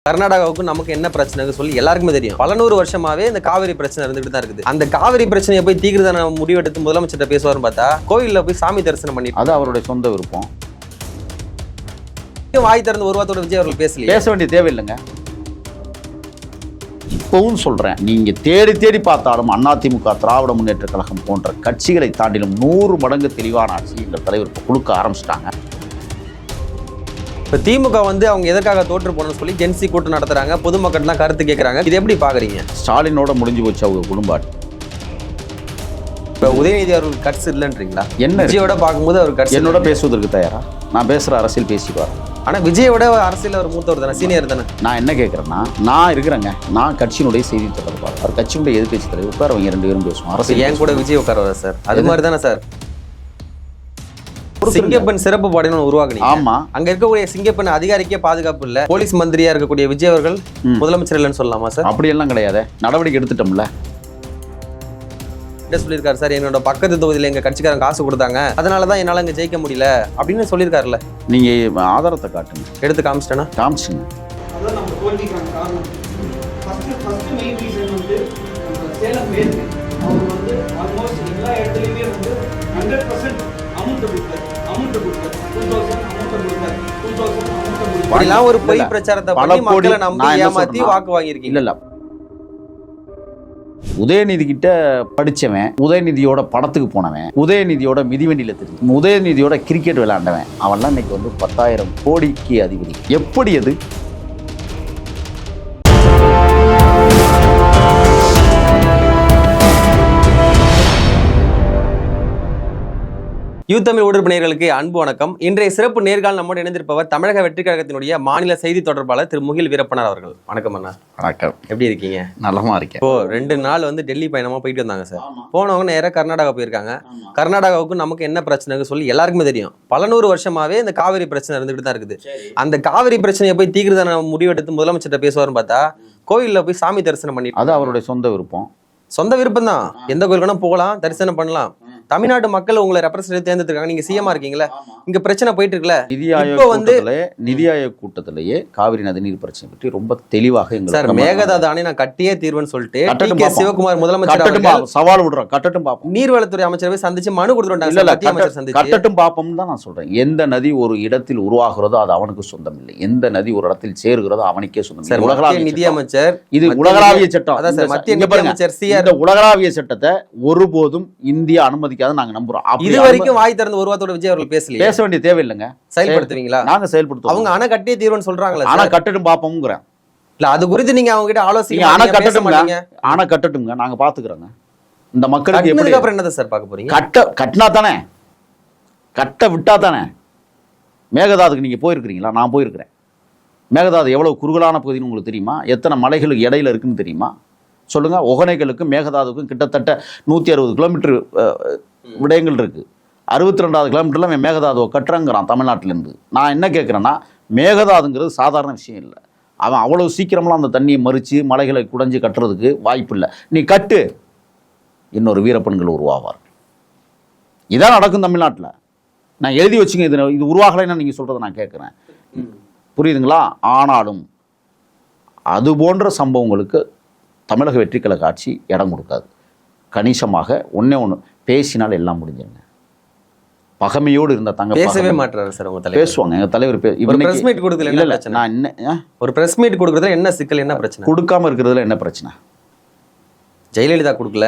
கர்நாடகாவுக்கு நமக்கு என்ன பிரச்சனை சொல்லி எல்லாருக்குமே தெரியும். பல நூறு வருஷமாவே இந்த காவிரி பிரச்சனை இருந்துகிட்டு தான் இருக்குது. அந்த காவிரி பிரச்சனையை போய் தீர்க்கிறதான முடிவெடுத்து முதலமைச்சர்கிட்ட பேசுவார்னு பார்த்தா கோவிலில் போய் சாமி தரிசனம் பண்ணி அது அவருடைய சொந்த விருப்பம். வாய் திறந்து ஒரு வாரத்தோட விஜய் அவர்கள் பேச வேண்டிய தேவையில்லைங்க. இப்பவும் சொல்றேன், நீங்க தேடி தேடி பார்த்தாலும் அதிமுக, திராவிட முன்னேற்ற கழகம் போன்ற கட்சிகளை தாண்டிலும் 100 மடங்கு தெளிவான ஆட்சி எங்கள் தலைவர் இப்போ கொடுக்க ஆரம்பிச்சிட்டாங்க. இப்போ திமுக வந்து அவங்க எதற்காக தோற்று போனோம்னு சொல்லி ஜென்சி கூட்டம் நடத்துறாங்க, பொதுமக்கள்லாம் கருத்து கேட்கறாங்க. இது எப்படி பாக்குறீங்க? ஸ்டாலினோட முடிஞ்சு போச்சு அவங்க குடும்பம். இப்போ உதயநிதி அவர்கள் கட்ஸ் இல்லைன்றீங்களா? என்ன விஜயோட பார்க்கும்போது அவர் கட்ஸ் என்னோட பேசுவதற்கு தயாரா? நான் பேசுற அரசியல் பேசிக்குவார். ஆனா விஜயோட அரசியல் அவர் மூத்தவர் தானே, சீனியர் தானே. நான் என்ன கேட்கறேன்னா, நான் இருக்கிறேங்க, நான் கட்சியினுடைய செய்தி தொடர்பாளர், அவர் கட்சியினுடைய எதிர்கட்சி தலைவர், உட்காரவங்க 2 பேரும் பேசுவோம். அரசியல் ஏன் கூட விஜய் உட்கார சார், அது மாதிரி தானே சார். சிங்கப்பெண் சிறப்பு படையினு உருவாக்குனீங்க. ஆமா, அங்க இருக்கக்கூடிய சிங்கப்பெண் அதிகாரிக்கே பாதுகாப்பு இல்ல, போலீஸ் மந்திரியா இருக்கக்கூடிய விஜய் அவர்கள் முதலமைச்சர் இல்லைன்னு சொல்லலாமா சார்? அப்படி எல்லாம் கிடையாது, நடவடிக்கை எடுத்துட்டோம்ல. என்ன சொல்லியிருக்காரு சார், என்னோட பக்கத்து தொகுதியில் எங்க கட்சிக்காரங்க காசு கொடுத்தாங்க, அதனாலதான் என்னால இங்க ஜெயிக்க முடியல அப்படின்னு சொல்லியிருக்காருல்ல. நீங்க ஆதாரத்தை காட்டுங்க. எடுத்து காமிச்சிட்டேன்னா காமிச்சுங்க. அதான் நம்ம தோல்விக்கான காரணம். ஃபர்ஸ்ட் மெயின் ரீசன் வந்து சேலம் மேற்கு அவர் வந்து ஆல்மோஸ்ட் எல்லா இடத்துலையுமே வந்து 100% அமௌண்ட் கொடுத்தார். 2000 2000 ஒரு பொய் பிரச்சாரத்தை பண்ணி மக்களை நம்பி ஏமாத்தி வாக்கு வாங்கியிருக்கீங்க. இல்ல உதயநிதி கிட்ட படிச்சவன், உதயநிதியோட படத்துக்கு போனவன், உதயநிதியோட மிதிவண்டியில தெரியும், உதயநிதியோட கிரிக்கெட் விளையாண்டவன், அவன்லாம் இன்னைக்கு வந்து 10,000 கோடிக்கு அதிபதி. எப்படி அது? யூத் தமிழ் உடற்பு நேயர்களுக்கு அன்பு வணக்கம். இன்றைய சிறப்பு நேர்காணல் நம்மோடு இணைந்திருப்பவர் தமிழக வெற்றி கழகத்தினுடைய மாநில செய்தி தொடர்பாளர் திரு முகில் வீரப்பனார் அவர்கள். வணக்கம் அண்ணா. வணக்கம். எப்படி இருக்கீங்க? நலமா இருக்கேன். இப்போ 2 நாள் வந்து டெல்லி பயணமா போயிட்டு வந்தாங்க சார். போனவங்க நேராக கர்நாடகா போயிருக்காங்க. கர்நாடகாவுக்கு நமக்கு என்ன பிரச்சனை சொல்லி எல்லாருக்குமே தெரியும். பல நூறு வருஷமாவே இந்த காவிரி பிரச்சனை இருந்துகிட்டு தான் இருக்குது. அந்த காவிரி பிரச்சனையை போய் தீர்க்கிறதான முடிவெடுத்து முதலமைச்சர்கிட்ட பேசுவார்னு பார்த்தா கோவிலில் போய் சாமி தரிசனம் பண்ணி, அது அவருடைய சொந்த விருப்பம். சொந்த விருப்பம் தான். எந்த கோயிலுக்குனா போகலாம், தரிசனம் பண்ணலாம். தமிழ்நாட்டு மக்கள் உங்களை ரெப்ரசன்ட் தேர்ந்தெடுத்திருக்காங்க, நீங்க சிஎம்மா இருக்கீங்களா? இங்க பிரச்சனை போயிட்டு இருக்குல்ல. நிதி ஆயோக் கூட்டத்திலேயே காவிரி நதிநீர் பிரச்சனை பற்றி ரொம்ப தெளிவாக சார் மேகதாது அணை நான் கட்டியே தீர்வுன்னு சொல்லிட்டு சிவகுமார் முதலமைச்சர் சவால் விடுறோம். கட்டட்டும் பாப்போம். நீர்வளத்துறை அமைச்சரை சந்திச்சு மனு கொடுத்துட்டாங்க. கட்டட்டும் பாப்போம் தான் நான் சொல்றேன். எந்த நதி ஒரு இடத்தில் உருவாகிறதோ அது அவனுக்கு சொந்தம் இல்லை, எந்த நதி ஒரு இடத்தில் சேருகிறதோ அவனுக்கே சொந்தம். உலகளாவிய நிதி அமைச்சர், இது உலகளாவிய சட்டம். மத்திய நிதி அமைச்சர் இந்த உலகளாவிய சட்டத்தை ஒருபோதும் இந்தியா அனுமதி நாங்க நம்புறோம். இது வரைக்கும் வாய் திறந்து ஒரு வாரத்தோட விஜய் அவர்கள் பேச வேண்டிய தேவையில்லைங்க. செயல்படுத்துவீங்களா? நாங்க செயல்படுத்துவோம். அவங்க அணை கட்டியே தீர்வுன்னு சொல்றாங்களா? ஆனா கட்டட்டும் பாப்போம்ங்கறேன். இல்ல அது குறித்து நீங்க அவங்க கிட்ட ஆலோசனை அணை கட்டட்டும்ங்க, நாங்க பாத்துக்கிறோங்க. இந்த மக்களுக்கு எப்படி அப்புறம் என்னது சார் பார்க்க போறீங்க? கட்டினா தானே, கட்ட விட்டா தானே. மேகதாதுக்கு நீங்க போயிருக்கிறீங்களா? நான் போயிருக்கிறேன். மேகதாது எவ்வளவு குறுகலான பகுதின்னு உங்களுக்கு தெரியுமா? எத்தனை மலைகளுக்கு இடையில இருக்குன்னு தெரியுமா? சொல்லுங்க. ஒகனைகளுக்கும் மேகதாதுக்கும் கிட்டத்தட்ட 160 கிலோமீட்டர் விடயங்கள் இருக்கு. 62வது கிலோமீட்டர்ல மேகதாதுவை கட்டுறங்கிறான் தமிழ்நாட்டிலேருந்து. நான் என்ன கேட்குறேன்னா, மேகதாதுங்கிறது சாதாரண விஷயம் இல்லை. அவன் அவ்வளவு சீக்கிரமெல்லாம் அந்த தண்ணியை மறித்து மலைகளை குடைஞ்சு கட்டுறதுக்கு வாய்ப்பு இல்லை. நீ கட்டு, இன்னொரு வீரப்பெண்கள் உருவாவார். இதான் நடக்கும் தமிழ்நாட்டில். நான் எழுதி வச்சுங்க. இது உருவாகலைன்னு நீங்கள் சொல்கிறத நான் கேட்குறேன். புரியுதுங்களா? ஆனாலும் அது போன்ற சம்பவங்களுக்கு தமிழக வெற்றி கழக ஆட்சி இடம் கொடுக்காது. கணிசமாக ஒன்று பேசினால் எல்லாம் முடிஞ்சுங்க. பகமையோடு இருந்த தங்க பேசவே மாட்டாரு சார். உங்க தலைவர் பேசுவாங்க. எங்க தலைவர் பிரஸ் மீட் கொடுக்கறதுல என்ன பிரச்சனை? நான் என்ன ஒரு பிரஸ் மீட் கொடுக்கறதுல என்ன சிக்கல், என்ன பிரச்சனை? கொடுக்காம இருக்கிறதுல என்ன பிரச்சனை? ஜெயலலிதா கொடுக்கல,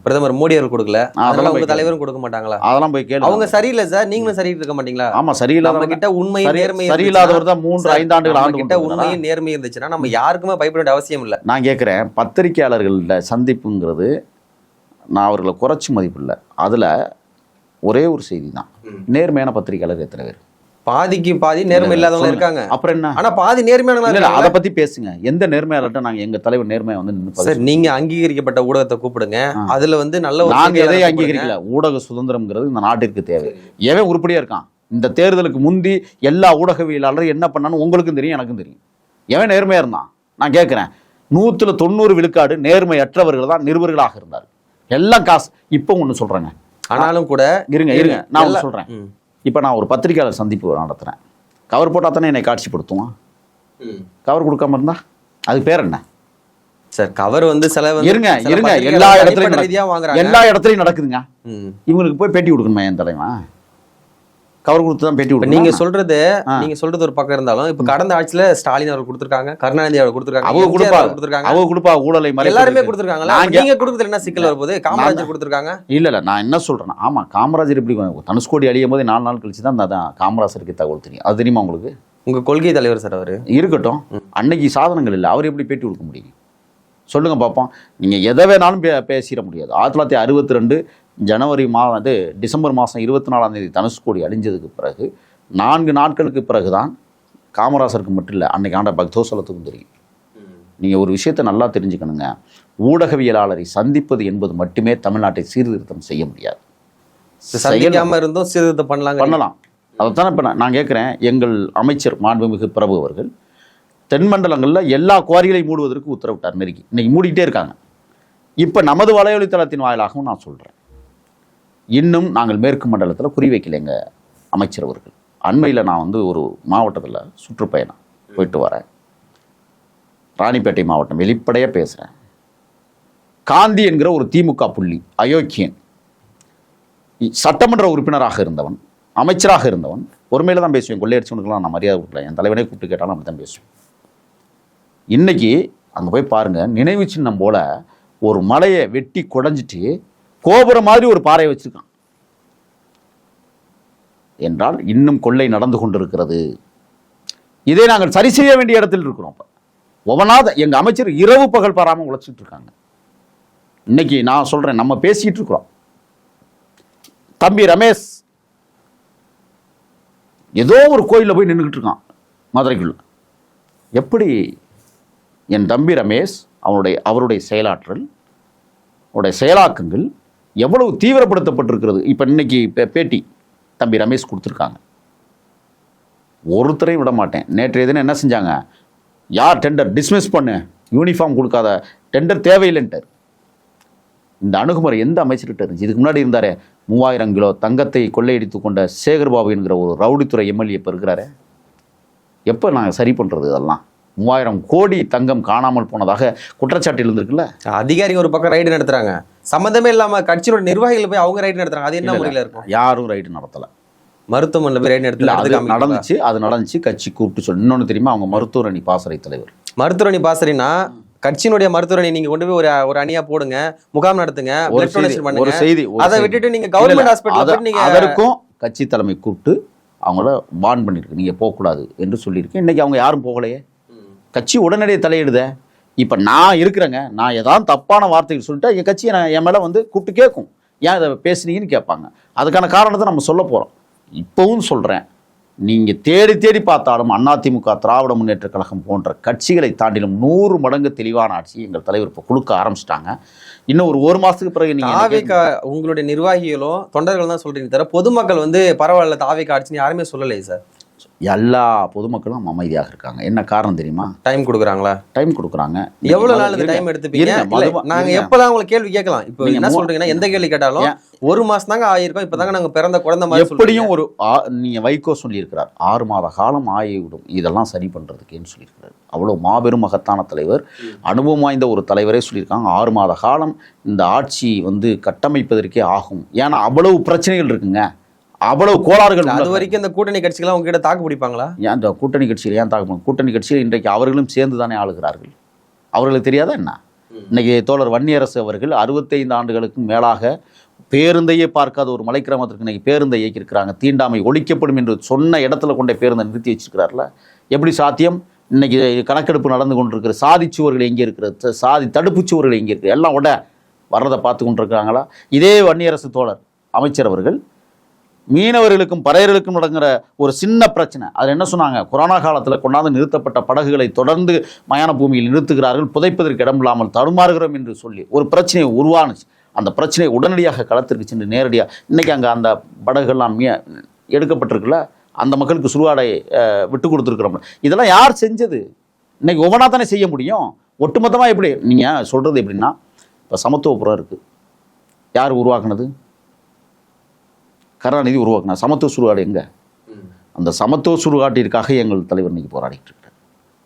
பிரதமர் மோடி அவர்கள் கொடுக்கல, அதனால உங்க தலைவரும் கொடுக்க மாட்டாங்களா? அதெல்லாம் போய் கேளு. அவங்க சரியில்லை சார், நீங்களும் சரியிட்டு இருக்க மாட்டீங்களா? ஆமா, சரியில்லாத கிட்ட உண்மை நேர்மை சரியில்லாதவர் தான் 3-5 ஆண்டுகள் ஆண்டு கிட்ட உண்மையும் நேர்மை இருந்துச்சுன்னா நம்ம யாருக்குமே பயப்பட வேண்டிய அவசியம் இல்லை. நான் கேட்கிறேன், பத்திரிகையாளர்கள சந்திப்புங்கிறது நான் அவர்களை குறைச்சி மதிப்பு இல்லை. அதுல ஒரே ஒரு செய்தி தான், நேர்மையான பத்திரிகையாளர் எத்தனை பேர்? பாதிக்கு பாதி நேர்மை இல்லாதவங்க இருக்காங்க. அப்புறம் என்ன? ஆனா பாதி நேர்மையான அதை பத்தி பேசுங்க. எந்த நேர்மையாளர்கிட்ட நாங்க எங்க தலைவர் நேர்மையா வந்து நீங்க அங்கீகரிக்கப்பட்ட ஊடகத்தை கூப்பிடுங்க. அதுல வந்து நல்ல நாங்க எதையும் அங்கீகரிக்கல. ஊடக சுதந்திரம்ங்கிறது இந்த நாட்டிற்கு தேவை. எவன் உருப்படியா இருக்கான்? இந்த தேர்தலுக்கு முந்தி எல்லா ஊடகவியலாளரும் என்ன பண்ணான்னு உங்களுக்கும் தெரியும், எனக்கும் தெரியும். எவன் நேர்மையா இருந்தான்? நான் கேட்கிறேன். 100% விழுக்காடு நேர்மையற்றவர்கள் தான் நிருபர்களாக இருந்தார். எல்லாம் காசு. இப்போ ஒண்ணு சொல்றேங்க. ஆனாலும் கூட இருங்க நான் ஒண்ணு சொல்றேன். இப்போ நான் ஒரு பத்திரிகையாளர் சந்திப்பு நடத்துகிறேன். கவர் போட்டால் தானே என்னை காட்சிப்படுத்துவான். கவர் கொடுக்காம இருந்தா அதுக்கு பேர் என்ன சார்? கவர் வந்து இருங்க எல்லா இடத்துலையும் நடக்குதுங்க. இவங்களுக்கு போய் பேட்டி கொடுக்கணுமா என் தலைவன்? கவர் கொடுத்து தான் பேட்டி கொடுக்கணும். நீங்க சொல்றது ஒரு பக்கம் இருந்தாலும் இப்ப கடந்த ஆட்சியில ஸ்டாலின் அவர் கொடுத்திருக்காங்க, கருணாநிதி அவர் கொடுத்திருக்காங்க, அவங்க கொடுப்பா ஊழலை எல்லாருமே கொடுத்திருக்காங்க. நீங்க கொடுக்கறது என்ன சிக்கல் வரும்போது? காமராஜர் கொடுத்திருக்காங்க. இல்ல நான் என்ன சொல்றேன், ஆமா காமராஜர் எப்படி தனுஷ்கோடி அழியும் போது 4 நாள் கழிச்சு தான் காமராஜருக்கு தகவல் தெரியும். அது தெரியுமா உங்களுக்கு? உங்க கொள்கை தலைவர் சார் அவரு. இருக்கட்டும், அன்னைக்கு சாதனங்கள் இல்லை, அவர் எப்படி பேட்டி கொடுக்க முடியும் சொல்லுங்க பார்ப்போம். நீங்க எதை வேணாலும் பேசிட முடியாது. 1962 ஜனவரி டிசம்பர் மாதம் 24ஆம் தேதி தனுஷ்கோடி அழிஞ்சதுக்கு பிறகு 4 நாட்களுக்கு பிறகுதான் காமராசருக்கு மட்டும் இல்லை, அன்னைக்கு ஆண்ட பக்தோசலத்துக்கும் தெரியும். நீங்கள் ஒரு விஷயத்தை நல்லா தெரிஞ்சுக்கணுங்க, ஊடகவியலாளரை சந்திப்பது என்பது மட்டுமே தமிழ்நாட்டை சீர்திருத்தம் செய்ய முடியாது. சந்திக்காம இருந்தும் சீர்திருத்தம் பண்ணலாம். அதைத்தான் இப்போ நான் கேட்குறேன். எங்கள் அமைச்சர் மாண்புமிகு பிரபு அவர்கள் தென் மண்டலங்களில் எல்லா குவாரிகளையும் மூடுவதற்கு உத்தரவிட்டார். நெருக்கி இன்னைக்கு மூடிக்கிட்டே இருக்காங்க. இப்போ நமது வலையொலித்தளத்தின் வாயிலாகவும் நான் சொல்கிறேன், இன்னும் நாங்கள் மேற்கு மண்டலத்தில் குறி வைக்கல எங்கள் அமைச்சர் அவர்கள். அண்மையில் நான் ஒரு மாவட்டத்தில் சுற்றுப்பயணம் போயிட்டு வரேன், ராணிப்பேட்டை மாவட்டம், வெளிப்படையாக பேசுகிறேன். காந்தி என்கிற ஒரு திமுக புள்ளி, அயோக்கியன், சட்டமன்ற உறுப்பினராக இருந்தவன், அமைச்சராக இருந்தவன், பொறுமையில் தான் பேசுவேன். கொள்ளையடிச்சவனுக்கெல்லாம் நான் மரியாதை கொடுக்கல, என் தலைவனே கூப்பிட்டு கேட்டாலும் அப்படி தான் பேசுவேன். இன்னைக்கு அங்கே போய் பாருங்கள், நினைவு சின்னம் போல ஒரு மலையை வெட்டி குடைஞ்சிட்டு கோபுரம் மாதிரி ஒரு பாறையை வச்சிருக்கான் என்றால் இன்னும் கொள்ளை நடந்து கொண்டிருக்கிறது. இதை நாங்கள் சரி செய்ய வேண்டிய இடத்தில் இருக்கிறோம். ஒவ்வொன்றாவது எங்கள் அமைச்சர் இரவு பகல் பாராமல் உழைச்சிட்டு இருக்காங்க. இன்னைக்கு நான் சொல்கிறேன், நம்ம பேசிகிட்டு இருக்கிறோம். தம்பி ரமேஷ் ஏதோ ஒரு கோயிலில் போய் நின்றுக்கிட்டு இருக்கான் மதுரைக்குள்ள. எப்படி என் தம்பி ரமேஷ் அவருடைய செயலாற்றல், அவருடைய செயலாக்கங்கள் எவ்வளவு தீவிரப்படுத்தப்பட்டிருக்கிறது. இப்போ இன்னைக்கு பேட்டி தம்பி ரமேஷ் கொடுத்துருக்காங்க. ஒருத்தரையும் விட மாட்டேன். நேற்றைய தினம் என்ன செஞ்சாங்க, யார் டெண்டர் டிஸ்மிஸ் பண்ணு, யூனிஃபார்ம் கொடுக்காத, டெண்டர் தேவையில்லைன்ட்டார். இந்த அணுகுமுறை எந்த அமைச்சர்கிட்ட இருந்துச்சு? இதுக்கு முன்னாடி இருந்தாரே 3000 கிலோ தங்கத்தை கொள்ளையடித்து கொண்ட சேகர்பாபு என்கிற ஒரு ரவுடித்துறை எம்எல்ஏ இப்போ இருக்கிறாரு. எப்போ நாங்கள் சரி பண்ணுறது? இதெல்லாம் 3000 கோடி தங்கம் காணாமல் போனதாக குற்றச்சாட்டு இருந்திருக்குல்ல. அதிகாரிகள் ஒரு பக்கம் ரைடு நடத்துறாங்க, சம்மந்தமே இல்லாம கட்சியோட நிர்வாகிகள் போய் அவங்க ரைடு நடத்துறாங்க. அது என்ன முறையில் இருக்கும்? யாரும் ரைடு நடத்தலை, மருத்துவமனையில் போய் ரைடு நடந்துச்சு. அது நடந்துச்சு, கட்சி கூப்பிட்டு சொல்லி. இன்னொன்று தெரியுமா, அவங்க மருத்துவர் அணி பாசறை தலைவர். மருத்துவர் அணி பாசறைனா கட்சியினுடைய மருத்துவர் அணி நீங்க கொண்டு போய் ஒரு அணியா போடுங்க, முகாம் நடத்துங்க, ஒரு செய்தி. அதை விட்டுட்டு நீங்க கவர்மெண்ட் ஹாஸ்பிட்டல் நீங்க அதற்கும் கட்சி தலைமை கூப்பிட்டு அவங்கள வார்ன் பண்ணிருக்கு, நீங்க போகக்கூடாது என்று சொல்லியிருக்கு. இன்னைக்கு அவங்க யாரும் போகலையே, கட்சி உடனடியே தலையிடுத. இப்ப நான் இருக்கிறேங்க, நான் ஏதாவது தப்பான வார்த்தைகள் சொல்லிட்டா என் கட்சியை என் மேல கூப்பிட்டு கேட்கும், ஏன் இதை பேசுனீங்கன்னு கேட்பாங்க. அதுக்கான காரணத்தை நம்ம சொல்ல போறோம். இப்பவும் சொல்றேன், நீங்க தேடி தேடி பார்த்தாலும் அதிமுக, திராவிட முன்னேற்ற கழகம் போன்ற கட்சிகளை தாண்டிலும் 100 மடங்கு தெளிவான ஆட்சி எங்கள் தலைவர் இப்போ கொடுக்க ஆரம்பிச்சிட்டாங்க. இன்னும் ஒரு மாசத்துக்கு பிறகு நீங்க உங்களுடைய நிர்வாகிகளும் தொண்டர்கள் தான் சொல்றீங்க தவிர பொதுமக்கள் பரவாயில்ல தாவேக்கா ஆட்சின்னு யாருமே சொல்லலையே சார். எல்லா பொதுமக்களும் அமைதியாக இருக்காங்க. என்ன காரணம் தெரியுமா? டைம் கொடுக்குறாங்களா? டைம் கொடுக்குறாங்க. எவ்வளவு நாள் இந்த டைம் எடுத்துப்பீங்க? நாங்க எப்பதான் உங்களுக்கு கேள்வி கேட்கலாம். இப்போ என்ன சொல்றீங்கன்னா, எந்த கேள்வி கேட்டாலும் 1 மாசம் தாங்க ஆயிருக்கும், இப்பதாங்க நாங்க பிறந்த குழந்தை மாதிரி. எப்படியும் நீங்க வைகோ சொல்லியிருக்கிறார், 6 மாத காலம் ஆகிவிடும் இதெல்லாம் சரி பண்றதுக்குன்னு சொல்லியிருக்கிறார். அவ்வளவு மாபெரும் மகத்தான தலைவர், அனுபவம் வாய்ந்த ஒரு தலைவரே சொல்லியிருக்காங்க. 6 மாத காலம் இந்த ஆட்சி கட்டமைப்பதற்கே ஆகும். ஏன்னா அவ்வளவு பிரச்சனைகள் இருக்குங்க, அவ்வளவு கோளாறுகள். அது வரைக்கும் இந்த கூட்டணி கட்சிகள் உங்ககிட்ட தாக்கு பிடிப்பாங்களா? ஏன் இந்த கூட்டணி கட்சியில் ஏன் தாக்கு? கூட்டணி கட்சியில் இன்றைக்கு அவர்களும் சேர்ந்து தானே ஆளுகிறார்கள். அவர்களுக்கு தெரியாதா என்ன? இன்னைக்கு தோழர் வன்னியரசு அவர்கள் 65 ஆண்டுகளுக்கும் மேலாக பேருந்தையே பார்க்காத ஒரு மலைக்கிராமத்திற்கு இன்னைக்கு பேருந்தை இயக்கியிருக்கிறாங்க. தீண்டாமை ஒழிக்கப்படும் என்று சொன்ன இடத்துல கொண்ட பேருந்தை நிறுத்தி வச்சிருக்கிறார்ல, எப்படி சாத்தியம்? இன்னைக்கு கணக்கெடுப்பு நடந்து கொண்டிருக்கிற சாதிச்சுவர்கள் எங்கே இருக்கிறது, சாதி தடுப்புச்சுவர்கள் எங்கே இருக்குது, எல்லாம் வர்றதை பார்த்து கொண்டிருக்கிறாங்களா? இதே வன்னியரசு தோழர் அமைச்சர் அவர்கள் மீனவர்களுக்கும் பறையர்களுக்கும் நடக்கிற ஒரு சின்ன பிரச்சனை, அதில் என்ன சொன்னாங்க, கொரோனா காலத்தில் கொண்டாந்து நிறுத்தப்பட்ட படகுகளை தொடர்ந்து மயான பூமியில் நிறுத்துகிறார்கள், புதைப்பதற்கு இடமில்லாமல் தடுமாறுகிறோம் என்று சொல்லி ஒரு பிரச்சனையை உருவானுச்சு. அந்த பிரச்சனையை உடனடியாக களத்திற்கு சென்று நேரடியாக இன்றைக்கி அங்கே அந்த படகுகள்லாம் எடுக்கப்பட்டிருக்குல்ல, அந்த மக்களுக்கு சுடுகாடை விட்டு கொடுத்துருக்குறோம். இதெல்லாம் யார் செஞ்சது? இன்றைக்கி ஒவ்வொன்றா தானே செய்ய முடியும். ஒட்டுமொத்தமாக எப்படி நீங்கள் சொல்கிறது எப்படின்னா, இப்போ சமத்துவபுரம் இருக்குது, யார் உருவாக்குனது? கருணாநிதி உருவாக்குனா. சமத்துவ சுடுகாடு எங்கே? அந்த சமத்துவ சுடுகாட்டிற்காக எங்கள் தலைவர் இன்னைக்கு போராடிட்டு இருக்கார்.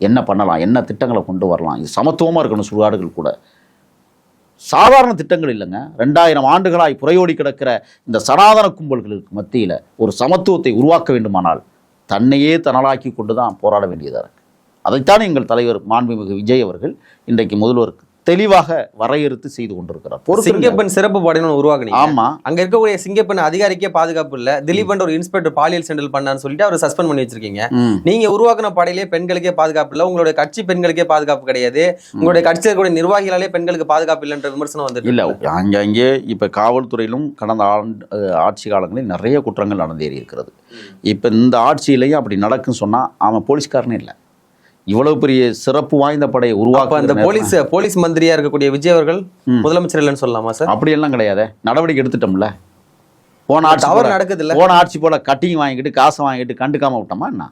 என்ன பண்ணலாம், என்ன திட்டங்களை கொண்டு வரலாம், இது சமத்துவமாக இருக்கணும். சுடுகாடுகள் கூட சாதாரண திட்டங்கள் இல்லைங்க. 2000 ஆண்டுகளாய் புறையோடி கிடக்கிற இந்த சனாதன கும்பல்களுக்கு மத்தியில் ஒரு சமத்துவத்தை உருவாக்க வேண்டுமானால் தன்னையே தனலாக்கி கொண்டு தான் போராட வேண்டியதாக இருக்குது. அதைத்தான் எங்கள் தலைவர் மாண்புமிகு விஜய் அவர்கள் இன்றைக்கு முதல்வருக்கு தெளிவாக வரையறுத்து செய்து கொண்டிருக்கிறார். சிங்கப்பெண் சிறப்பு படையினு உருவாக்குனீங்க. ஆமா, அங்க இருக்கக்கூடிய சிங்கப்பெண் அதிகாரிக்கே பாதுகாப்பு இல்ல, திலீப் ஒரு இன்ஸ்பெக்டர் பாலியல் சென்டல் பண்ணான்னு சொல்லிட்டு அவர் சஸ்பெண்ட் பண்ணி வச்சிருக்கீங்க. நீங்க உருவாக்குன படையிலே பெண்களுக்கே பாதுகாப்பு இல்ல, உங்களுடைய கட்சி பெண்களுக்கே பாதுகாப்பு கிடையாது, உங்களுடைய கட்சியில் இருக்கக்கூடிய நிர்வாகிகளாலே பெண்களுக்கு பாதுகாப்பு இல்லைன்ற விமர்சனம் வந்துட்டு இல்ல. அங்கே இப்ப காவல்துறையிலும் கடந்த ஆட்சி காலங்களில் நிறைய குற்றங்கள் நடந்தேறி இருக்கிறது. இப்ப இந்த ஆட்சியிலையும் அப்படி நடக்குன்னு சொன்னா அவன் போலீஸ்காரனே இல்லை. இவ்வளவு பெரிய சிறப்பு வாய்ந்த படையை உருவாக்க அந்த போலீஸ் மந்திரியா இருக்கக்கூடிய விஜய் அவர்கள் முதலமைச்சர் இல்லைன்னு சொல்லலாமா சார்? அப்படி எல்லாம் கிடையாது. நடவடிக்கை எடுத்துட்டோம்ல. போன ஆட்சி போல கட்டிங் வாங்கிட்டு காசை வாங்கிட்டு கண்டுக்காம விட்டோமா என்ன?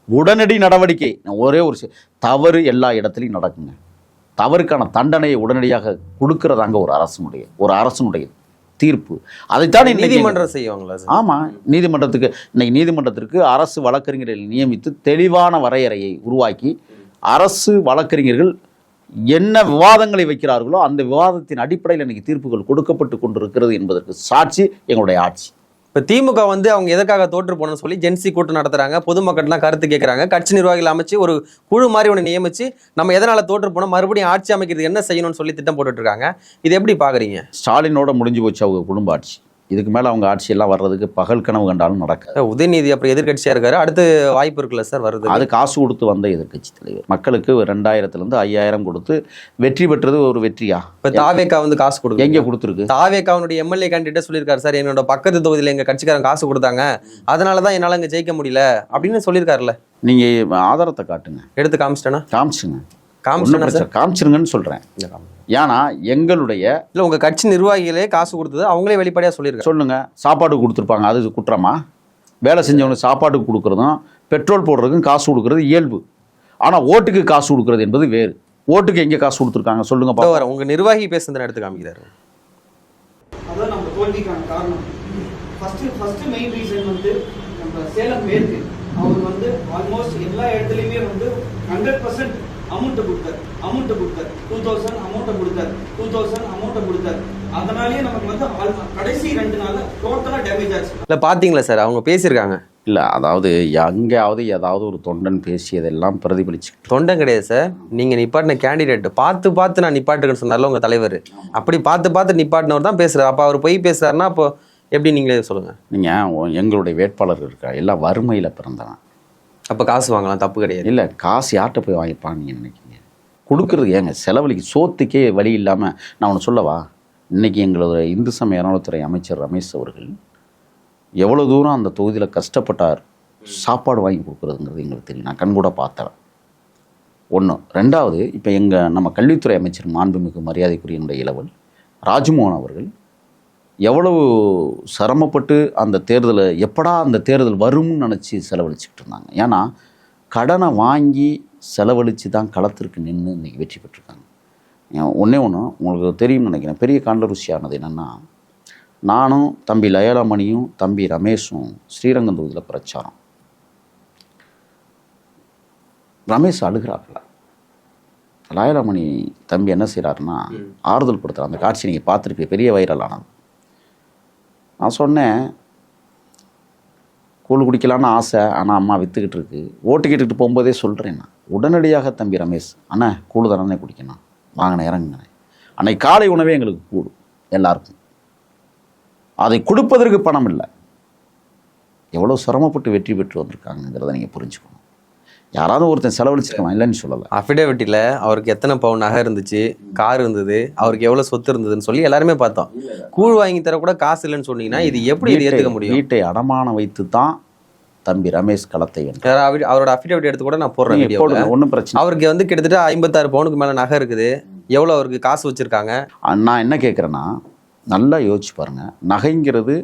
உடனடி நடவடிக்கை. ஒரே ஒரு தவறு எல்லா இடத்துலையும் நடக்குங்க. தவறுக்கான தண்டனையை உடனடியாக கொடுக்கறதாங்க ஒரு அரசனுடைய தீர்ப்பு. அதைத்தான் நீதிமன்றம் செய்வாங்களா? ஆமா, நீதிமன்றத்திற்கு அரசு வழக்கறிஞர்களை நியமித்து தெளிவான வரையறையை உருவாக்கி அரசு வழக்கறிஞர்கள் என்ன விவாதங்களை வைக்கிறார்களோ அந்த விவாதத்தின் அடிப்படையில் இன்னைக்கு தீர்ப்புகள் கொடுக்கப்பட்டு கொண்டிருக்கிறது என்பதற்கு சாட்சி எங்களுடைய ஆட்சி. இப்போ திமுக வந்து அவங்க எதற்காக தோற்று போனோம்னு சொல்லி ஜென்சி கூட்டம் நடத்துறாங்க, பொதுமக்கள்லாம் கருத்து கேட்குறாங்க, கட்சி நிர்வாகிகள் அமைச்சு ஒரு குழு மாதிரி ஒன்று நியமிச்சு நம்ம எதனால தோற்று போனோம், மறுபடியும் ஆட்சி அமைக்கிறது என்ன செய்யணும்னு சொல்லி திட்டம் போட்டுட்டு இருக்காங்க. இது எப்படி பாக்குறீங்க? ஸ்டாலினோட முடிஞ்சு போச்சு அவங்க குடும்ப ஆட்சி. இதுக்கு மேலே அவங்க ஆட்சியெல்லாம் வர்றதுக்கு பகல் கனவு கண்டாலும் நடக்க. உதயநிதி அப்புறம் எதிர்கட்சியாக இருக்காரு, அடுத்து வாய்ப்பு இருக்குல்ல சார் வருது? அது காசு கொடுத்து வந்த எதிர்கட்சி தலைவர். மக்களுக்கு 2000 5000 கொடுத்து வெற்றி பெற்றது ஒரு வெற்றியா? இப்போ தாவேக்கா வந்து காசு கொடுக்கு எங்கே கொடுத்துருக்கு? தாவேக்காவுடைய எம்எல்ஏ கேண்டிடேட் சொல்லியிருக்காரு சார், என்னோட பக்கத்து தொகுதியில் எங்கள் கட்சிக்காரன் காசு கொடுத்தாங்க, அதனால தான் என்னால் இங்கே ஜெயிக்க முடியல அப்படின்னு சொல்லியிருக்காருல்ல. நீங்கள் ஆதாரத்தை காட்டுங்க. எடுத்து காமிச்சிட்டேன்னா? காமிச்சிருங்கன்னு சொல்கிறேன். ஏன்னா எங்களுடைய இல்லை உங்கள் கட்சி நிர்வாகிகளே காசு கொடுத்தது அவங்களே வெளிப்படையாக சொல்லியிருக்காங்க. சொல்லுங்க, சாப்பாடு கொடுத்துருப்பாங்க, அது குற்றமா? வேலை செஞ்சவங்களுக்கு சாப்பாட்டுக்கு கொடுக்குறதும் பெட்ரோல் போடுறதுக்கும் காசு கொடுக்குறது இயல்பு. ஆனால் ஓட்டுக்கு காசு கொடுக்குறது என்பது வேறு. ஓட்டுக்கு எங்கே காசு கொடுத்துருக்காங்க சொல்லுங்க. உங்கள் நிர்வாகி பேசுனதை எடுத்து காமிக்கிறாரு. அதான் நம்ம தோல்விக்கான காரணம். ஃபர்ஸ்ட் மெயின் ரீசன் வந்து நம்ம சேலம் மேற்கு அவர் வந்து ஆல்மோஸ்ட் எல்லா இடத்துலையுமே வந்து 100% அமௌண்ட்டை கொடுத்தார். 2000 அமௌண்ட்டை கொடுத்தார். அதனாலேயே நமக்கு வந்து கடைசி 2 நாள் டோட்டலாக டேமேஜ் ஆச்சு. இல்லை பார்த்தீங்களா சார், அவங்க பேசியிருக்காங்க. இல்லை, அதாவது எங்கேயாவது ஏதாவது ஒரு தொண்டன் பேசியதெல்லாம் பிரதிபலிச்சு. தொண்டன் கிடையாது சார், நீங்கள் நிப்பாட்டின கேண்டிடேட் பார்த்து நான் நிப்பாட்டுன்னு சொன்னார்ல உங்கள் தலைவர், அப்படி பார்த்து நிப்பாட்டினவர் தான் பேசுகிறார். அப்போ அவர் போய் பேசுகிறாருன்னா அப்போ எப்படி நீங்களே சொல்லுங்கள். நீங்கள் எங்களுடைய வேட்பாளர் இருக்கா எல்லாம் வறுமையில் பிறந்தவன். அப்போ காசு வாங்கலாம், தப்பு கிடையாது. இல்லை, காசு யார்கிட்ட போய் வாங்கிப்பான்னு நீங்கள் நினைக்கிங்க? கொடுக்குறது ஏங்க செலவழிக்கு சோத்துக்கே வழி இல்லாமல். நான் ஒன்று சொல்லவா, இன்றைக்கி எங்களோட இந்து சமய அறநிலையத்துறை அமைச்சர் ரமேஷ் அவர்கள் எவ்வளோ தூரம் அந்த தொகுதியில் கஷ்டப்பட்டார் சாப்பாடு வாங்கி கொடுக்குறதுங்கிறது எங்களுக்கு தெரியும். நான் கண்கூட பார்த்தேன். ஒன்று. ரெண்டாவது, இப்போ நம்ம கல்வித்துறை அமைச்சர் மாண்புமிகு மரியாதைக்குரிய என்னுடைய இளவல் ராஜ்மோகன் அவர்கள் எவ்வளவு சிரமப்பட்டு அந்த தேர்தலை எப்படா அந்த தேர்தல் வரும்னு நினச்சி செலவழிச்சிக்கிட்டு இருந்தாங்க. ஏன்னா கடனை வாங்கி செலவழித்து தான் களத்திற்கு நின்று இன்றைக்கி வெற்றி பெற்றிருக்காங்க. ஒன்று உங்களுக்கு தெரியும்னு நினைக்கிறேன். பெரிய காண்டருசியானது என்னென்னா, நானும் தம்பி லயலாமணியும் தம்பி ரமேஷும் ஸ்ரீரங்கம் தொகுதியில் பிரச்சாரம். ரமேஷ் அழுகிறாப்புல. லயலாமணி தம்பி என்ன செய்கிறாருன்னா ஆறுதல் படுத்துகிறார். அந்த காட்சி நீங்கள் பார்த்துருப்பீங்க, பெரிய வைரலானது. நான் சொன்னேன், கூழ் குடிக்கலான்னு ஆசை, ஆனால் அம்மா விற்றுக்கிட்டு இருக்கு. ஓட்டு கேட்டுக்கிட்டு போகும்போதே சொல்கிறேன் நான். உடனடியாக தம்பி ரமேஷ், அண்ணா கூழ் தானே குடிக்கணும், வாங்கினேன் இறங்குனேன். அன்னைக்கு காலை உணவே எங்களுக்கு கூடும் எல்லாருக்கும். அதை கொடுப்பதற்கு பணம் இல்லை. எவ்வளோ சிரமப்பட்டு வெற்றி பெற்று வந்திருக்காங்கிறத நீங்கள் புரிஞ்சுக்கணும். யாராவது ஒருத்தன் செலவழிச்சிருக்கலாம், இல்லைன்னு சொல்லலை. அஃபிடேவிட்டில் அவருக்கு எத்தனை பவுன் நகை இருந்துச்சு, கார் இருந்தது, அவருக்கு எவ்வளோ சொத்து இருந்ததுன்னு சொல்லி எல்லாருமே பார்த்தோம். கூழ் வாங்கி தர கூட காசு இல்லைன்னு சொன்னீங்கன்னா இது எப்படி ஏற்றுக்க முடியும்? வீட்டை அடமானம் வைத்து தான் தம்பி ரமேஷ் களத்தை அவரோட அஃபிடேவிட் எடுத்து கூட நான் போடுறேன், ஒன்றும் பிரச்சனை. அவருக்கு வந்து கிட்டத்தட்ட 56 பவுனுக்கு மேலே நகை இருக்குது. எவ்வளோ அவருக்கு காசு வச்சுருக்காங்க? நான் என்ன கேட்குறேன்னா, நல்லா யோசிச்சு பாருங்கள். நகைங்கிறது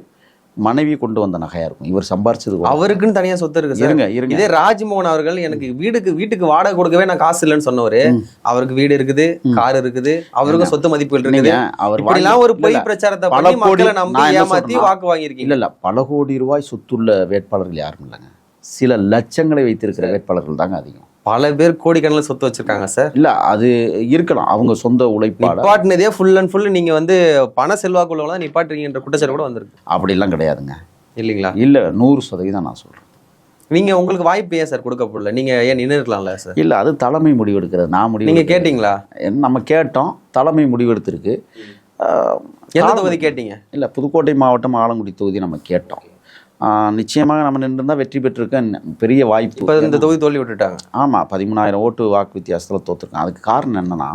மனைவி கொண்டு வந்த நகையா இருக்கும். இவர் சம்பாரிச்சது அவருக்குன்னு தனியா சொத்து இருக்கு. இருங்க, இதே ராஜ்மோகன் அவர்கள் எனக்கு வீட்டுக்கு வாடகை கொடுக்கவே நான் காசு இல்லைன்னு சொன்னவரு, அவருக்கு வீடு இருக்குது, கார் இருக்குது, அவருக்கும் சொத்து மதிப்புகள் இருக்குது. அவர் ஒரு பொய் பிரச்சாரத்தை பண்ணி மக்களை நம்பி ஏமாத்தி வாக்கு வாங்கியிருக்கீங்க. இல்ல பல கோடி ரூபாய் சொத்துள்ள வேட்பாளர்கள் யாரும் இல்லைங்க. சில லட்சங்களை வைத்திருக்கிற வேட்பாளர்கள் தாங்க அதிகம். பல பேர் கோடிக்கணக்கில் சொத்து வச்சிருக்காங்க சார். இல்லை அது இருக்கலாம், அவங்க சொந்த உழைப்பாடு. நிப்பாட்டினதே ஃபுல் அண்ட் ஃபுல் நீங்கள் வந்து பண செல்வாக்குள்ளவங்க தான் நிப்பாட்டுறீங்கன்ற குற்றச்சாட்டு கூட வந்திருக்கு. அப்படிலாம் கிடையாதுங்க. இல்லைங்களா? இல்லை, 100% நான் சொல்கிறேன். நீங்கள் உங்களுக்கு வாய்ப்பு ஏன் சார் கொடுக்கப்படல? நீங்கள் ஏன் நின்று இருக்கலாம்ல சார்? இல்லை, அது தலைமை முடிவெடுக்கிறது. நான் முடிவு நீங்கள் கேட்டிங்களா? நம்ம கேட்டோம், தலைமை முடிவெடுத்திருக்கு. எந்த தொகுதி கேட்டீங்க? இல்லை, புதுக்கோட்டை மாவட்டம் ஆலங்குடி தொகுதி நம்ம கேட்டோம். நிச்சயமாக நம்ம நின்றுருந்தால் வெற்றி பெற்றிருக்க பெரிய வாய்ப்பு. இப்போ இந்த தொகுதி தோல்வி விட்டுட்டாங்க. ஆமாம், 13,000 ஓட்டு வாக்கு வித்தியாசத்தில் தோற்றுருக்கேன். அதுக்கு காரணம் என்னென்னா,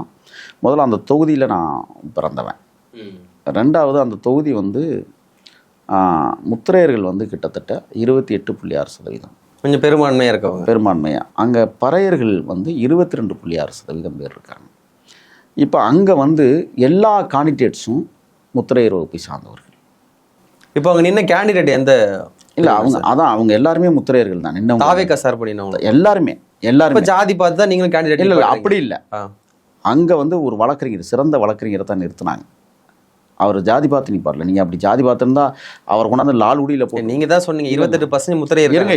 முதல்ல அந்த தொகுதியில் நான் பிறந்தவன். ரெண்டாவது, அந்த தொகுதி வந்து முத்திரையர்கள் வந்து கிட்டத்தட்ட 28.6%. கொஞ்சம் பெரும்பான்மையாக இருக்கவங்க. பெரும்பான்மையாக. அங்கே பறையர்கள் வந்து 22.6% பேர் இருக்காங்க. இப்போ அங்கே வந்து எல்லா கேண்டிடேட்ஸும் முத்திரையர் வகுப்பை சார்ந்தவர்கள். இப்போ அவங்க நின்ன கேண்டிடேட் எந்த? இல்லை, அவங்க எல்லாருமே முத்திரையர்கள் தான் நின்ன. தாவேக்கா சார் பண்ணினவங்க எல்லாருமே ஜாதி பார்த்து தான் நீங்களும் கேண்டிடேட்? இல்லை, அப்படி இல்லை. அங்கே வந்து ஒரு வழக்கறிஞர், சிறந்த வழக்கறிஞரை தான் நிறுத்தினாங்க. அவர் ஜாதி பார்த்து நிப்பார்ல. நீங்கள் அப்படி ஜாதி பார்த்துருந்தா அவர் கொண்டாந்து லால்குடியில் போய். நீங்கள் தான் சொன்னீங்க 28% முத்திரையர். இருங்க,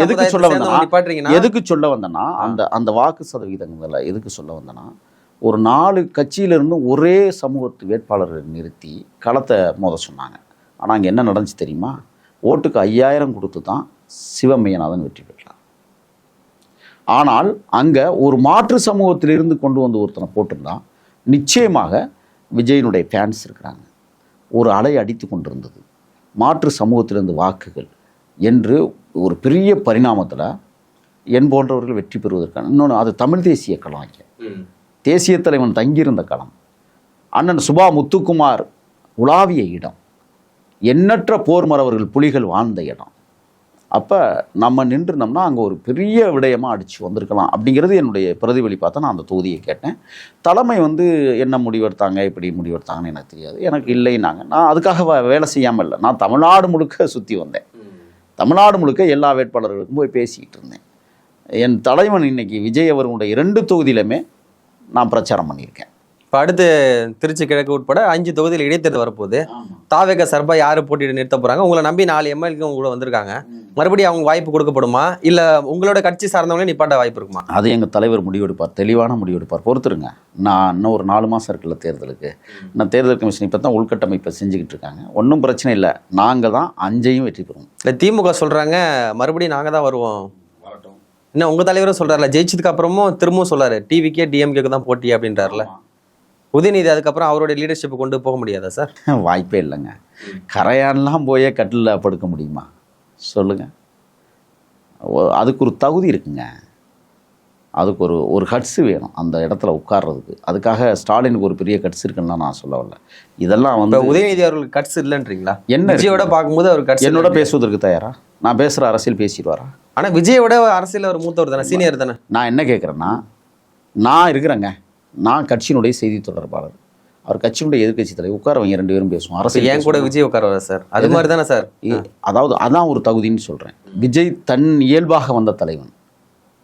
எதுக்கு சொல்ல வந்தேன்னா, அந்த வாக்கு சதவீதங்கள் எதுக்கு சொல்ல வந்தேன்னா, ஒரு 4 கட்சியிலிருந்து ஒரே சமூகத்து வேட்பாளரை நிறுத்தி களத்தை மோத சொன்னாங்க. ஆனால் அங்கே என்ன நடந்துச்சு தெரியுமா? ஓட்டுக்கு 5000 கொடுத்து தான் சிவமையநாதன் வெற்றி பெற்றார். ஆனால் அங்கே ஒரு மாற்று சமூகத்திலிருந்து கொண்டு வந்து ஒருத்தனை போட்டிருந்தா நிச்சயமாக விஜயனுடைய ஃபேன்ஸ் இருக்கிறாங்க. ஒரு அலை அடித்து கொண்டிருந்தது மாற்று சமூகத்திலிருந்து வாக்குகள் என்று ஒரு பெரிய பரிணாமத்தில் என் போன்றவர்கள் வெற்றி பெறுவதற்கான. இன்னொன்று, அது தமிழ் தேசிய களம். தேசிய தலைவன் தங்கியிருந்த களம். அண்ணன் சுபா முத்துக்குமார் உலாவிய இடம். எண்ணற்ற போர் மறவர்கள் புலிகள் வாழ்ந்த இடம். அப்போ நம்ம நின்றுனோம்னா அங்கே ஒரு பெரிய விடயமாக அடித்து வந்திருக்கலாம் அப்படிங்கிறது என்னுடைய பிரதிபலிப்பாக நான் அந்த தொகுதியை கேட்டேன். தலைமை வந்து என்ன முடிவெடுத்தாங்க, இப்படி முடிவெடுத்தாங்கன்னு எனக்கு தெரியாது. எனக்கு இல்லைன்னாங்க. நான் அதுக்காக வேலை செய்யாமல் இல்லை. நான் தமிழ்நாடு முழுக்க சுற்றி வந்தேன். தமிழ்நாடு முழுக்க எல்லா வேட்பாளர்களுக்கும் போய் பேசிக்கிட்டு இருந்தேன். என் தலைவன் இன்னைக்கு விஜய் அவர்களுடைய 2 தொகுதியிலுமே நான் பிரச்சாரம் பண்ணியிருக்கேன். இப்போ அடுத்து திருச்சி கிழக்கு உட்பட 5 தொகுதியில் இடைத்தேர்தல் வரப்போகுது. தாவேக்கா சார்பாக யார் போட்டிட்டு நிறுத்த போகிறாங்க? உங்களை நம்பி 4 எம்எல்ஏ கூட வந்திருக்காங்க. மறுபடியும் அவங்க வாய்ப்பு கொடுக்கப்படுமா, இல்லை உங்களோட கட்சி சார்ந்தவங்களே நிப்பாட்ட வாய்ப்பு இருக்குமா? அது எங்கள் தலைவர் முடிவெடுப்பார், தெளிவான முடிவெடுப்பார். பொறுத்துருங்க. நான் இன்னும் ஒரு 4 மாதம் இருக்குல்ல தேர்தலுக்கு. நான் தேர்தல் கமிஷன் இப்போ தான் உள்கட்டமைப்பை செஞ்சுக்கிட்டு இருக்காங்க. ஒன்றும் பிரச்சனை இல்லை. நாங்கள் தான் 5ஐயும் வெற்றி பெறுவோம். இல்லை, திமுக சொல்கிறாங்க மறுபடியும் நாங்கள் தான் வருவோம். இன்னும் உங்கள் தலைவரும் சொல்கிறார்ல, ஜெயிச்சதுக்கு அப்புறமும் திரும்பவும் சொல்கிறாரு டிவிக்கே டிஎம்கேக்கு தான் போட்டி அப்படின்றாருல. உதயநிதி அதுக்கப்புறம் அவருடைய லீடர்ஷிப்பை கொண்டு போக முடியாதா சார்? வாய்ப்பே இல்லைங்க. கரையான்லாம் போய் கட்டில் படுக்க முடியுமா சொல்லுங்கள்? அதுக்கு ஒரு தகுதி இருக்குங்க. அதுக்கு ஒரு கட்ஸு வேணும் அந்த இடத்துல உட்கார்றதுக்கு. அதுக்காக ஸ்டாலினுக்கு ஒரு பெரிய கட்ஸ் இருக்குன்னா நான் சொல்ல வரல. இதெல்லாம் வந்து உதயநிதி அவர்களுக்கு கட்ஸ் இல்லைன்றீங்களா? என்ன விஜயோட பார்க்கும்போது அவர் கட்ஸ் என்னோட பேசுவதற்கு தயாரா? நான் பேசுகிற அரசியல் பேசிடுவாரா? ஆனால் விஜயோட அரசியல் ஒரு மூத்தவர் தானே, சீனியர் தானே. நான் என்ன கேட்குறேன்னா, நான் இருக்கிறேங்க, நான் கட்சியினுடைய செய்தி தொடர்பாளர், அவர் கட்சியினுடைய எதிர்கட்சி தலைவர். உட்காரவங்க 2 பேரும் பேசுவோம். அரசியல் ஏன் கூட விஜய் உட்கார சார்? அது மாதிரி தானே சார். அதாவது அதான் ஒரு தகுதின்னு சொல்கிறேன். விஜய் தன் இயல்பாக வந்த தலைவன்.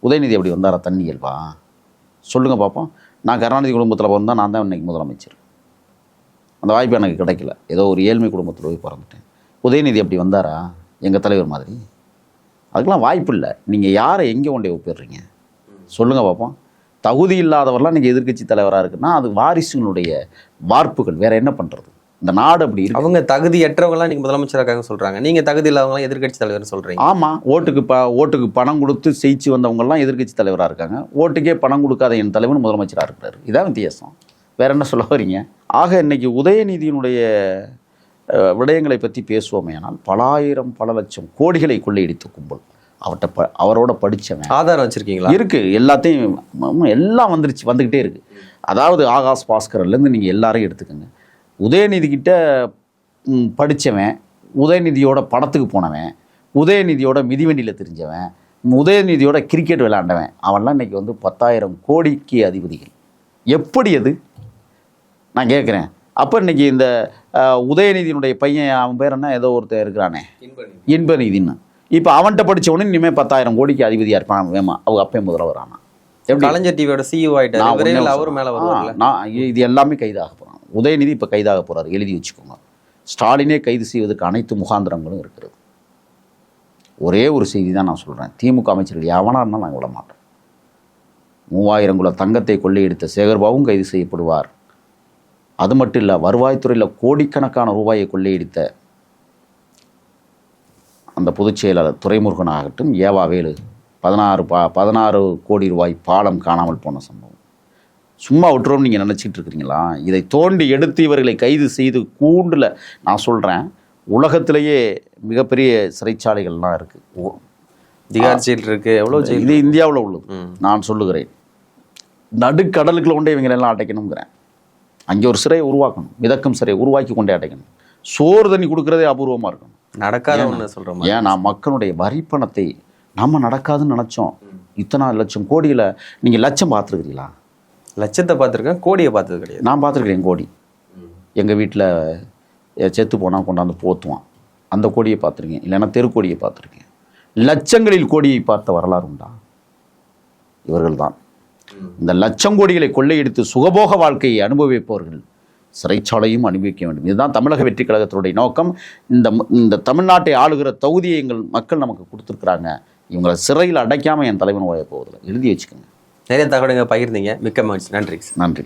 உதயநிதி அப்படி வந்தாரா தன் இயல்பா? சொல்லுங்கள் பார்ப்போம். நான் கருணாநிதி குடும்பத்தில் பிறந்தால் நான் தான் இன்றைக்கி முதலமைச்சர். அந்த வாய்ப்பு எனக்கு கிடைக்கல. ஏதோ ஒரு ஏழ்மை குடும்பத்தில் போய் பிறந்துட்டேன். உதயநிதி அப்படி வந்தாரா எங்கள் தலைவர் மாதிரி? அதுக்கெல்லாம் வாய்ப்பு இல்லை. நீங்கள் யாரை எங்கே கொண்டே ஒப்பிடுறீங்க சொல்லுங்கள் பார்ப்போம். தகுதி இல்லாதவரெலாம் நீங்கள் எதிர்கட்சி தலைவராக இருக்குன்னா அது வாரிசுகளுடைய வார்ப்புகள். வேறு என்ன பண்ணுறது? இந்த நாடு அப்படி இருக்கு. அவங்க தகுதியற்றவங்களாம் நீங்கள் முதலமைச்சராக சொல்கிறாங்க, நீங்கள் தகுதி இல்லாதவங்களாம் எதிர்கட்சி தலைவர் சொல்கிறீங்க. ஆமாம், ஓட்டுக்கு பணம் கொடுத்து ஜெயிச்சு வந்தவங்கலாம் எதிர்கட்சி தலைவராக இருக்காங்க. ஓட்டுக்கே பணம் கொடுக்காத என் தலைவன் முதலமைச்சராக இருக்கிறார். இதான் வித்தியாசம். வேறு என்ன சொல்ல வரீங்க? ஆக இன்னைக்கு உதயநிதியினுடைய விடயங்களை பற்றி பேசுவோமே ஆனால் பல லட்சம் கோடிகளை கொள்ளையடித்த கும்பல். அவரோட படித்தவன். ஆதாரம் வச்சுருக்கீங்களா? இருக்குது. எல்லாத்தையும் எல்லாம் வந்துக்கிட்டே இருக்குது. அதாவது ஆகாஷ் பாஸ்கர்லேருந்து நீங்கள் எல்லாரையும் எடுத்துக்கோங்க. உதயநிதிக்கிட்ட படித்தவன், உதயநிதியோட படத்துக்கு போனவன், உதயநிதியோட மிதிவண்டியில் தெரிஞ்சவன், உதயநிதியோட கிரிக்கெட் விளையாண்டவன், அவன்லாம் இன்றைக்கி வந்து 10,000 கோடிக்கு அதிபதிகள். எப்படி அது நான் கேட்குறேன். அப்போ இன்றைக்கி இந்த உதயநிதியினுடைய பையன், அவன் பேர் என்ன, ஏதோ ஒருத்தர் இருக்கிறானே, இன்பநிதின்னு. இப்போ அவன்கிட்ட படித்தவனு இனிமேல் 10,000 கோடிக்கு அதிபதியாக இருப்பான். வேமா அவங்க அப்பே முதல்வர் ஆனான். கலைஞர் டிவியோட சிஇஓ ஆகிட்டார். அவர் மேலே வருவாங்க. நான் இது எல்லாமே கைதாக போகிறான். உதயநிதி இப்போ கைதாக போகிறார். எழுதி வச்சுக்கோங்க. ஸ்டாலினே கைது செய்வதற்கு அனைத்து முகாந்திரங்களும் இருக்கிறது. ஒரே ஒரு செய்தி தான் நான் சொல்கிறேன். திமுக அமைச்சர்கள் எவனாக இருந்தாலும் நாங்கள் விட மாட்டோம். 3000 குல தங்கத்தை கொள்ளையடித்த சேகர்பாபுவும் கைது செய்யப்படுவார். அது மட்டும் இல்லை, வருவாய்த்துறையில் கோடிக்கணக்கான ரூபாயை கொள்ளையடித்த அந்த பொதுச் செயலாளர் துரைமுருகன் ஆகட்டும், ஏவாவேலு 16 கோடி ரூபாய் பாலம் காணாமல் போன சம்பவம். சும்மா விட்டுறோம் நீங்கள் நினச்சிட்டு இருக்கிறீங்களா? இதை தோண்டி எடுத்து இவர்களை கைது செய்து கூண்டில், நான் சொல்கிறேன், உலகத்திலேயே மிகப்பெரிய சிறைச்சாலைகள்லாம் இருக்குது. திகார் ஜெயில் இருக்கு, எவ்வளோ ஜெயில், இது இந்தியாவில் உள்ளது. நான் சொல்லுகிறேன், நடுக்கடலுக்குள்ள கொண்டே இவங்களெல்லாம் அடைக்கணுங்கிறேன். அங்கே ஒரு சிறையை உருவாக்கணும், மிதக்கும் சிறையை உருவாக்கி கொண்டே அடைக்கணும். சோறு தண்ணி கொடுக்குறதே அபூர்வமாக இருக்கணும். நடக்காத ஒன்று சொல்கிறோம். ஏன்னா மக்களுடைய வரி பணத்தை நம்ம நடக்காதுன்னு நினச்சோம். இத்தனை லட்சம் கோடியில் நீங்கள் லட்சம் பார்த்துருக்கிறீங்களா? லட்சத்தை பார்த்துருக்கேன், கோடியை பார்த்தது கிடையாது. நான் பார்த்துருக்கிறேன் கோடி. எங்கள் வீட்டில் செத்து போனால் கொண்டாந்து போத்துவான், அந்த கோடியை பார்த்துருக்கேன். இல்லைன்னா தெருக்கோடியை பார்த்துருக்கேன். லட்சங்களில் கோடியை பார்த்த வரலாறு உண்டா? இவர்கள் தான் இந்த லட்சம் கோடிகளை கொள்ளையடித்து சுகபோக வாழ்க்கையை அனுபவிப்பவர்கள் சிறைச்சாலையும் அனுபவிக்க வேண்டும். இதுதான் தமிழக வெற்றி கழகத்தினுடைய நோக்கம். இந்த தமிழ்நாட்டை ஆளுகிற தொகுதியை எங்கள் மக்கள் நமக்கு கொடுத்துருக்குறாங்க. இவங்களை சிறையில் அடைக்காமல் என் தலைவன் ஓய போவதில்லை. எழுதி வச்சுக்கோங்க. நிறைய தகவலுங்க பகிர்ந்தீங்க. மிக்க மகிழ்ச்சி. நன்றி. நன்றி.